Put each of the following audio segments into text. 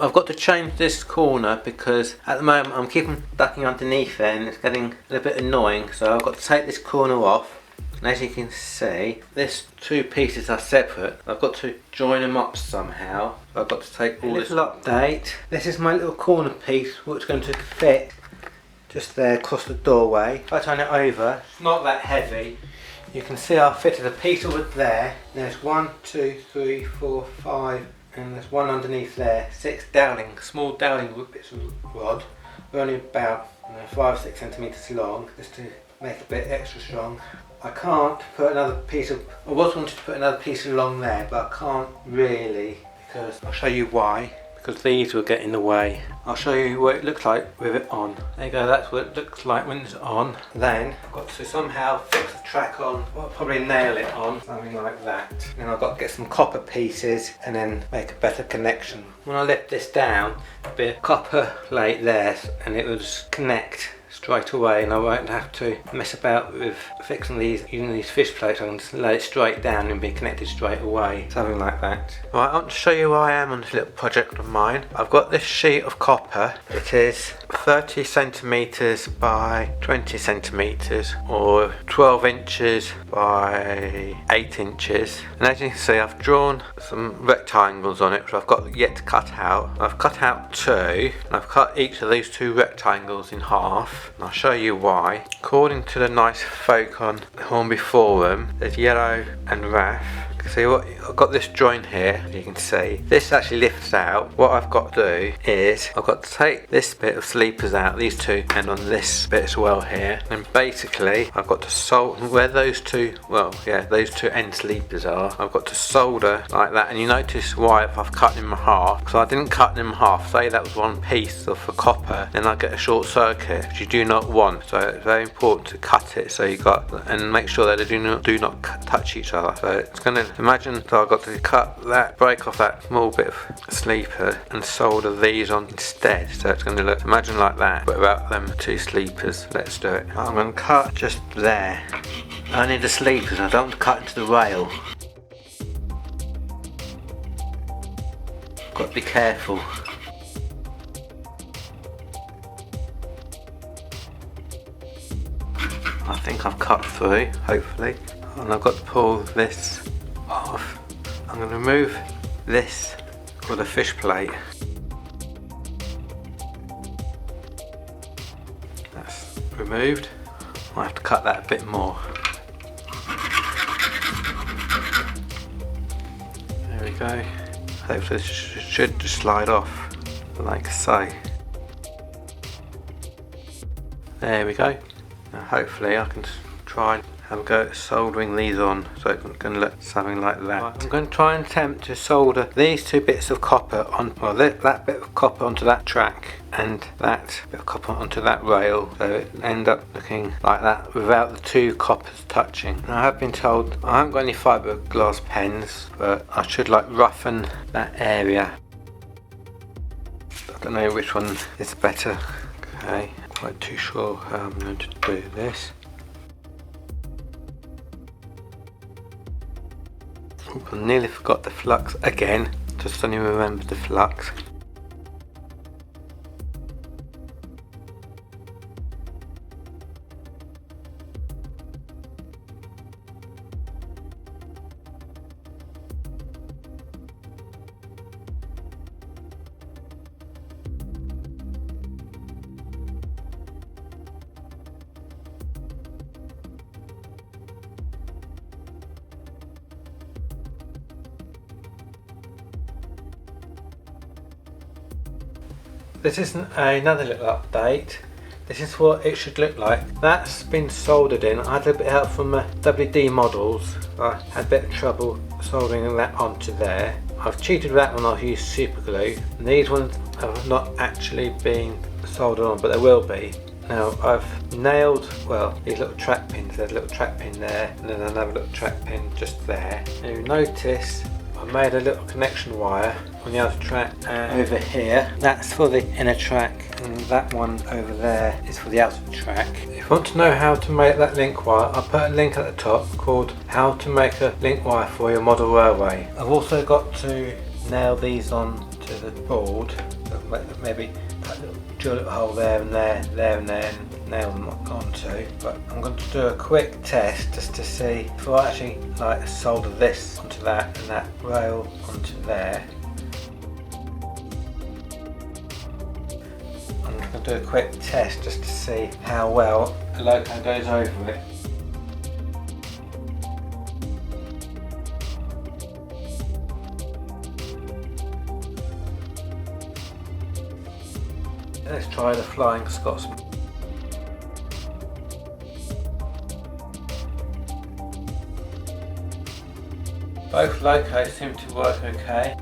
I've got to change this corner because at the moment I'm keeping ducking underneath it and it's getting a little bit annoying, so I've got to take this corner off. And as you can see, these two pieces are separate. I've got to join them up somehow. I've got to take all this. Little update. This is my little corner piece which is going to fit just there across the doorway. If I turn it over, it's not that heavy. You can see I've fitted a piece of wood there. There's 1, 2, 3, 4, 5, and there's one underneath there. 6 dowling, small dowling bits of rod. They're only about 5 or 6 centimetres long, just to make it a bit extra strong. I can't put another piece of, I was wanting to put another piece along there, but I can't really, because I'll show you why. Because these will get in the way. I'll show you what it looks like with it on. There you go, that's what it looks like when it's on. Then I've got to somehow fix the track on, or probably nail it on, something like that. Then I've got to get some copper pieces and then make a better connection. When I lift this down, there'll be a copper plate there and it will just connect straight away, and I won't have to mess about with fixing these using these fish plates. I can just lay it straight down and be connected straight away, something like that. Right, I want to show you where I am on this little project of mine. I've got this sheet of copper. It is 30 centimeters by 20 centimeters, or 12 inches by 8 inches. And as you can see, I've drawn some rectangles on it, which I've got yet to cut out. I've cut out 2, and I've cut each of these 2 rectangles in half. And I'll show you why. According to the nice folk on Hornby Forum, there's Yellow and Raph. See what I've got this joint here, you can see this actually lifts out. What I've got to do is I've got to take this bit of sleepers out, these 2, and on this bit as well here, and basically I've got to solder where those 2, well yeah, those 2 end sleepers are. I've got to solder like that, and you notice why if I've cut them in half, because I didn't cut them in half. Say that was one piece of the copper, then I get a short circuit, which you do not want. So it's very important to cut it so you got, and make sure that they do not touch each other. So it's going to, imagine so I've got to cut that, break off that small bit of sleeper and solder these on instead. So it's going to look, imagine like that, but without them 2 sleepers. Let's do it. I'm going to cut just there. Only the sleepers, I don't want to cut into the rail. Got to be careful. I think I've cut through, hopefully. And I've got to pull this off. I'm going to remove this with a fish plate. That's removed. I have to cut that a bit more. There we go. Hopefully this should just slide off like so. There we go. Now hopefully I can try and have a go at soldering these on, so it's going to look something like that. Right, I'm going to try and attempt to solder these 2 bits of copper on, well, that bit of copper onto that track and that bit of copper onto that rail, so it end up looking like that without the 2 coppers touching. Now, I have been told I haven't got any fiberglass pens, but I should like roughen that area. I don't know which one is better. Okay, not quite too sure how I'm going to do this. I nearly forgot the flux again, just suddenly remembered the flux. This is another little update. This is what it should look like. That's been soldered in. I had a bit of help from WD Models. I had a bit of trouble soldering that onto there. I've cheated with that one, I've used super glue. And these ones have not actually been soldered on, but they will be. Now I've nailed, well, these little track pins. There's a little track pin there, and then another little track pin just there. Now you notice I made a little connection wire on the outer track over here. That's for the inner track, and that one over there is for the outer track. If you want to know how to make that link wire, I'll put a link at the top called How to Make a Link Wire for Your Model Railway. I've also got to nail these on to the board. Maybe drill a hole there and there, and nail them onto. But I'm going to do a quick test just to see if I actually like solder this onto that and that rail onto there. I'm going to do a quick test just to see how well the loco goes over it. Let's try the Flying Scotsman. Both locos seem to work okay.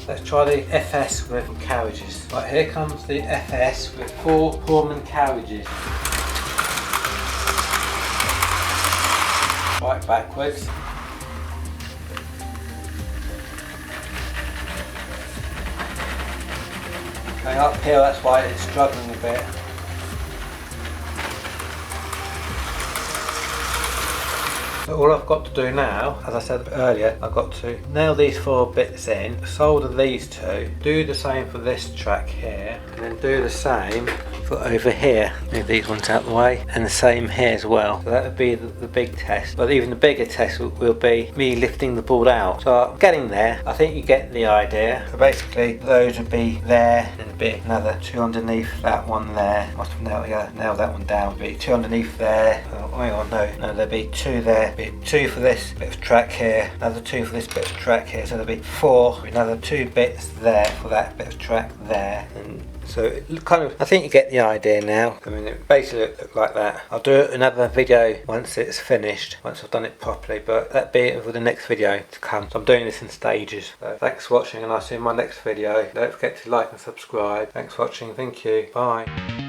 Let's try the FS with carriages. Right, here comes the FS with 4 Pullman carriages. Right backwards. Going uphill, that's why it's struggling a bit. So all I've got to do now, as I said earlier, I've got to nail these 4 bits in, solder these 2, do the same for this track here, and then do the same for over here. Move these ones out of the way, and the same here as well. So that would be the big test, but even the bigger test will be me lifting the board out. So I'm getting there. I think you get the idea. So basically those would be there, and be another 2 underneath that one there. Must have nailed that one down. Be 2 underneath there. Oh, hang on, no, there'd be 2 there. Be 2 for this bit of track here, another 2 for this bit of track here, so there'll be 4, another 2 bits there for that bit of track there. And so it kind of, I think you get the idea now. I mean, it basically look like that. I'll do another video once it's finished, once I've done it properly, but that'll be it for the next video to come. So I'm doing this in stages. So thanks for watching, and I'll see you in my next video. Don't forget to like and subscribe. Thanks for watching, thank you, bye.